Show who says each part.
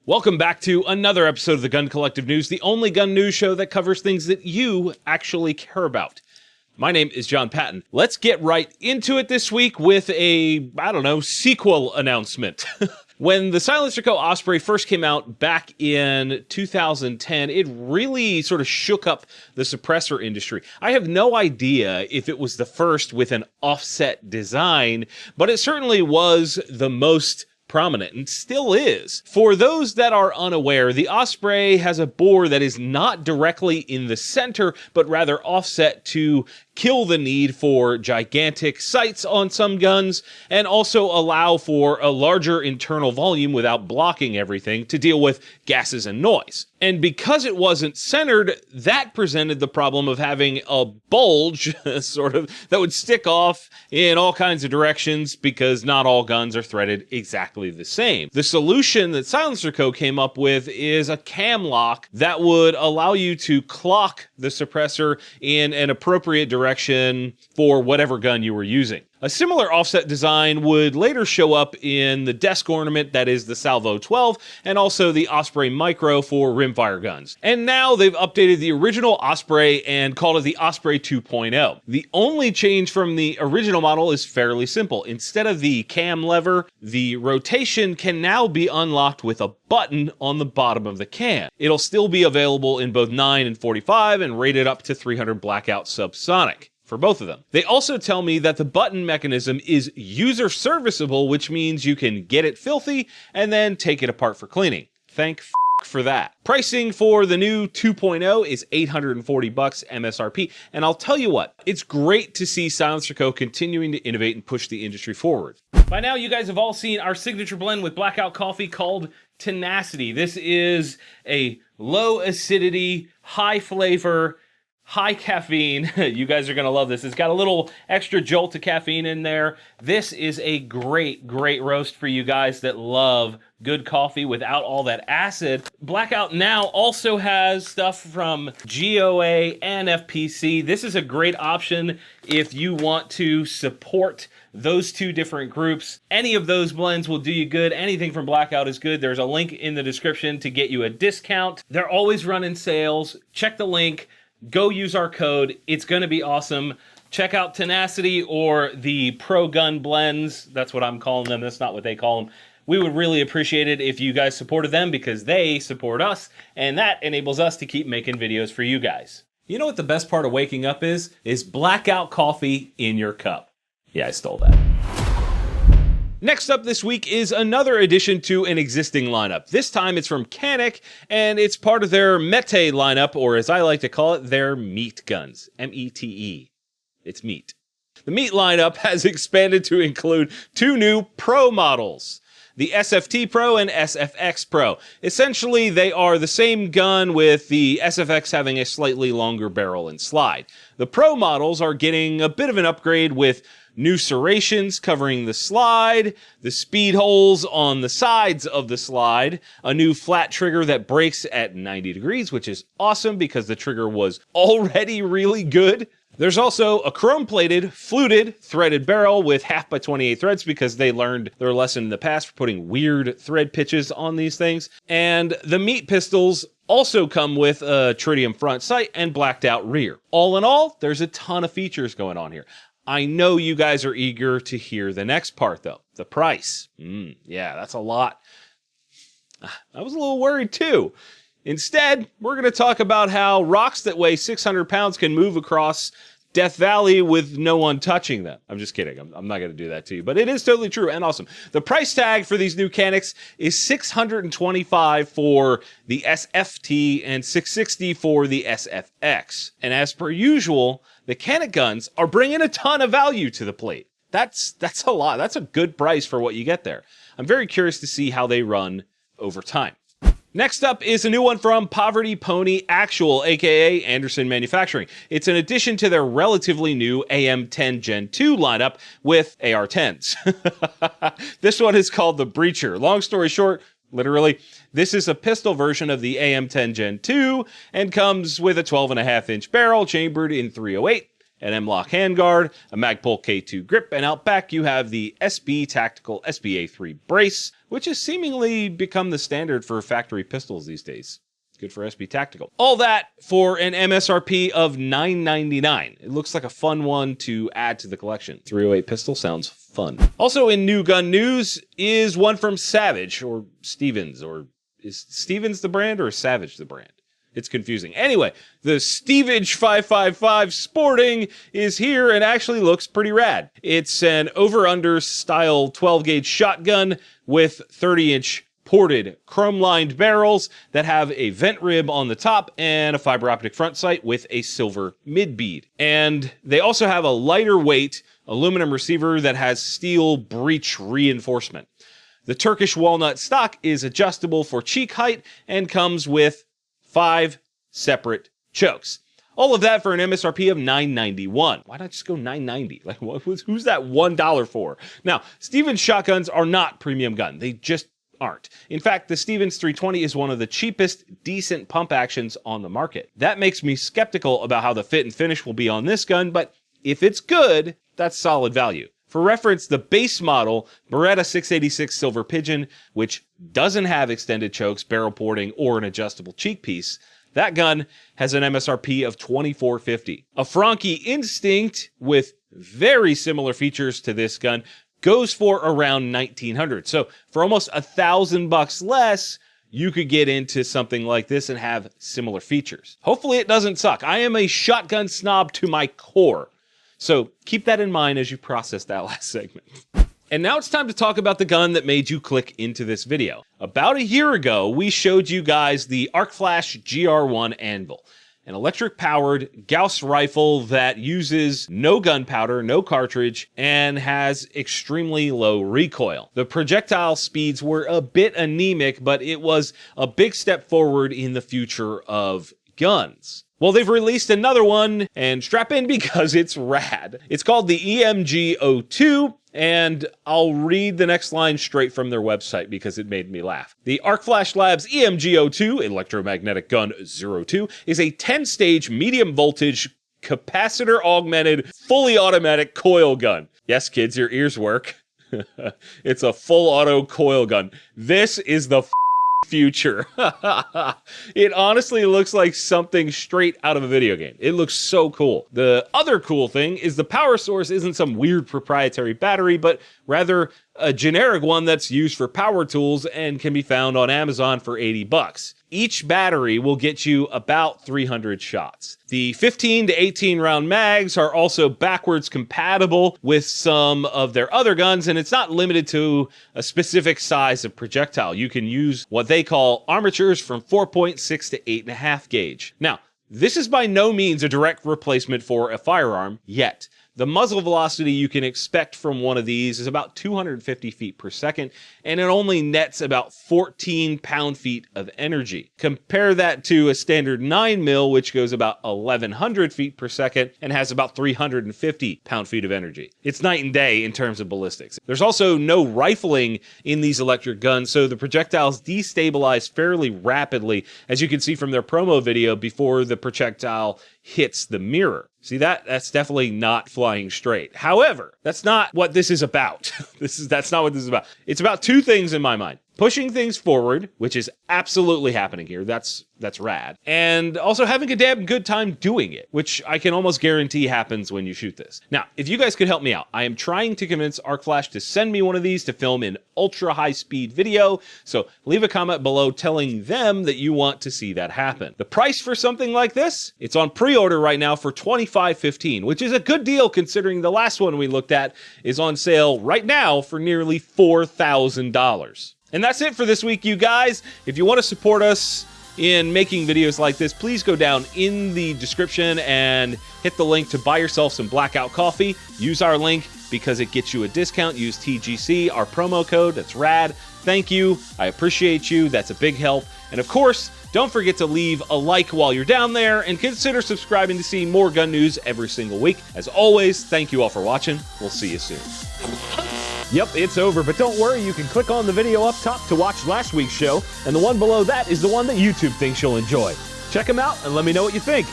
Speaker 1: Welcome back to another episode of the Gun Collective News, the only gun news show that covers things that you actually care about. My name is Jon Patton. Let's get right into it this week with a, sequel announcement. When the SilencerCo Osprey first came out back in 2010, it really sort of shook up the suppressor industry. I have no idea if it was the first with an offset design, but it certainly was the most prominent, and still is. For those that are unaware, the Osprey has a bore that is not directly in the center, but rather offset to kill the need for gigantic sights on some guns, and also allow for a larger internal volume without blocking everything to deal with gases and noise. And because it wasn't centered, that presented the problem of having a bulge, sort of, that would stick off in all kinds of directions because not all guns are threaded exactly the same. The solution that SilencerCo came up with is a cam lock that would allow you to clock the suppressor in an appropriate direction for whatever gun you were using. A similar offset design would later show up in the desk ornament that is the Salvo 12 and also the Osprey Micro for rimfire guns. And now they've updated the original Osprey and called it the Osprey 2.0. The only change from the original model is fairly simple. Instead of the cam lever, the rotation can now be unlocked with a button on the bottom of the can. It'll still be available in both 9 and 45 and rated up to 300 Blackout subsonic for both of them. They also tell me that the button mechanism is user serviceable, which means you can get it filthy and then take it apart for cleaning. Thank for that. Pricing for the new 2.0 is $840 MSRP, and I'll tell you what, it's great to see SilencerCo continuing to innovate and push the industry forward. By now, you guys have all seen our signature blend with Blackout Coffee called Tenacity. This is a low acidity, high flavor, high caffeine. You guys are going to love this. It's got a little extra jolt of caffeine in there. This is a great roast for you guys that love good coffee without all that acid. Blackout now also has stuff from GOA and FPC. This is a great option if you want to support those two different groups. Any of those blends will do you good. Anything from Blackout is good. There's a link in the description to get you a discount. They're always running sales. Check the link. Go use our code. It's going to be awesome. Check out Tenacity or the Pro Gun Blends. That's what I'm calling them. That's not what they call them. We would really appreciate it if you guys supported them because they support us, and that enables us to keep making videos for you guys. You know what the best part of waking up is? Is Blackout Coffee in your cup. Yeah, I stole that. Next up this week is another addition to an existing lineup. This time it's from Canuck, and it's part of their Mete lineup, or as I like to call it, their meat guns. M-E-T-E. It's meat. The meat lineup has expanded to include two new Pro models, the SFT Pro and SFX Pro. Essentially, they are the same gun with the SFX having a slightly longer barrel and slide. The Pro models are getting a bit of an upgrade with new serrations covering the slide, the speed holes on the sides of the slide, a new flat trigger that breaks at 90 degrees, which is awesome because the trigger was already really good. There's also a chrome-plated, fluted, threaded barrel with 1/2 by 28 threads because they learned their lesson in the past for putting weird thread pitches on these things. And the meat pistols also come with a tritium front sight and blacked out rear. All in all, there's a ton of features going on here. I know you guys are eager to hear the next part, though. The price. Yeah, that's a lot. I was a little worried, too. Instead, we're going to talk about how rocks that weigh 600 pounds can move across Death Valley with no one touching them. I'm just kidding. I'm not going to do that to you. But it is totally true and awesome. The price tag for these new Canucks is $625 for the SFT and $660 for the SFX. And as per usual, the Canuck guns are bringing a ton of value to the plate. That's a lot. That's a good price for what you get there. I'm very curious to see how they run over time. Next up is a new one from Poverty Pony Actual, aka Anderson Manufacturing. It's an addition to their relatively new AM10 Gen 2 lineup with AR-10s. This one is called the Breacher. Long story short, literally, this is a pistol version of the AM10 Gen 2 and comes with a 12.5-inch barrel chambered in .308. an M-LOK handguard, a Magpul K2 grip, and out back you have the SB Tactical SBA3 brace, which has seemingly become the standard for factory pistols these days. Good for SB Tactical. All that for an MSRP of $9.99. It looks like a fun one to add to the collection. 308 pistol sounds fun. Also in new gun news is one from Savage, or Stevens, or is Stevens the brand or is Savage the brand? It's confusing. Anyway, the Stevage 555 Sporting is here and actually looks pretty rad. It's an over-under style 12-gauge shotgun with 30-inch ported chrome-lined barrels that have a vent rib on the top and a fiber optic front sight with a silver mid-bead. And they also have a lighter weight aluminum receiver that has steel breech reinforcement. The Turkish walnut stock is adjustable for cheek height and comes with 5 separate chokes. All of that for an MSRP of $9.91. Why not just go $9.90? Like, who's that $1 for? Now, Stevens shotguns are not premium gun. They just aren't. In fact, the Stevens 320 is one of the cheapest, decent pump actions on the market. That makes me skeptical about how the fit and finish will be on this gun, but if it's good, that's solid value. For reference, the base model, Beretta 686 Silver Pigeon, which doesn't have extended chokes, barrel porting, or an adjustable cheek piece, that gun has an MSRP of $24.50. A Franchi Instinct with very similar features to this gun goes for around $1,900. So for almost $1,000 less, you could get into something like this and have similar features. Hopefully it doesn't suck. I am a shotgun snob to my core. So keep that in mind as you process that last segment. And now it's time to talk about the gun that made you click into this video. About a year ago, we showed you guys the Arcflash GR1 Anvil, an electric-powered Gauss rifle that uses no gunpowder, no cartridge, and has extremely low recoil. The projectile speeds were a bit anemic, but it was a big step forward in the future of guns. Well, they've released another one, and strap in because it's rad. It's called the EMG-02, and I'll read the next line straight from their website because it made me laugh. The Arcflash Labs EMG-02, Electromagnetic Gun 02, is a 10-stage medium-voltage, capacitor-augmented, fully automatic coil gun. Yes, kids, your ears work. It's a full auto coil gun. This is the future. It honestly looks like something straight out of a video game. It looks so cool. The other cool thing is the power source isn't some weird proprietary battery, but rather a generic one that's used for power tools and can be found on Amazon for $80. Each battery will get you about 300 shots. The 15 to 18 round mags are also backwards compatible with some of their other guns, and it's not limited to a specific size of projectile. You can use what they call armatures from 4.6 to 8.5 gauge. Now, this is by no means a direct replacement for a firearm yet. The muzzle velocity you can expect from one of these is about 250 feet per second, and it only nets about 14 pound-feet of energy. Compare that to a standard 9mm, which goes about 1,100 feet per second and has about 350 pound-feet of energy. It's night and day in terms of ballistics. There's also no rifling in these electric guns, so the projectiles destabilize fairly rapidly, as you can see from their promo video before the projectile hits the mirror. See that? That's definitely not flying straight. However, that's not what this is about. That's not what this is about. It's about two things in my mind. Pushing things forward, which is absolutely happening here. That's rad. And also having a damn good time doing it, which I can almost guarantee happens when you shoot this. Now, if you guys could help me out, I am trying to convince Arcflash to send me one of these to film in ultra high speed video. So leave a comment below telling them that you want to see that happen. The price for something like this, it's on pre-order right now for $25.15, which is a good deal considering the last one we looked at is on sale right now for nearly $4,000. And that's it for this week, you guys. If you want to support us in making videos like this, please go down in the description and hit the link to buy yourself some Blackout Coffee. Use our link because it gets you a discount. Use TGC, our promo code. That's rad. Thank you. I appreciate you. That's a big help. And of course, don't forget to leave a like while you're down there and consider subscribing to see more gun news every single week. As always, thank you all for watching. We'll see you soon. Yep, it's over, but don't worry, you can click on the video up top to watch last week's show, and the one below that is the one that YouTube thinks you'll enjoy. Check them out and let me know what you think.